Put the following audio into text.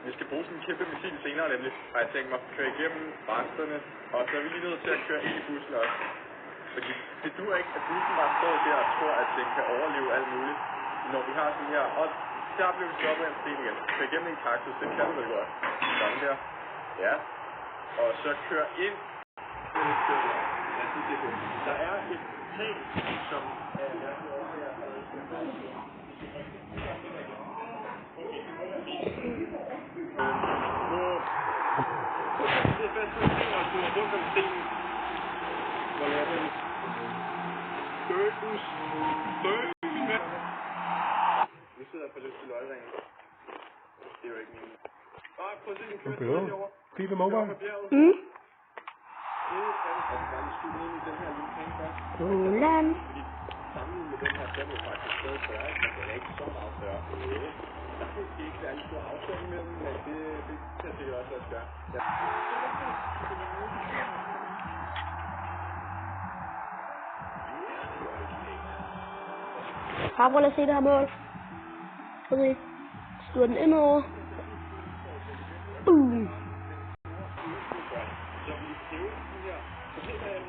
Vi skal bruge sådan en kæmpe missil senere nemlig, har jeg tænkt mig at køre igennem resterne, og så er vi lige nødt til at køre ind i bussen også. Fordi det duer ikke, at bussen bare står der og tror, at den kan overleve alt muligt, når vi har sådan her. Og der blev vi stoppet af en sten igen. Kør igennem en kaktus, det kan du vel godt. Sådan der. Ja. Og så kør ind. Der er et tag, som er rundt om stenen, hvor jeg er Bøbus. Vi sidder på løs til løgringen. Det er jo ikke meningen. Prøv at se, den kører til derovre. Keep them over. Roland. Sammenlignet med den her, så er det faktisk stadig større, men den er ikke så meget større. Der er måske ikke særlig stor afstand imellem, men det kan sikkert også lade sig gøre. Prøv at se det her mål. Prøv at se. Stuer den indover.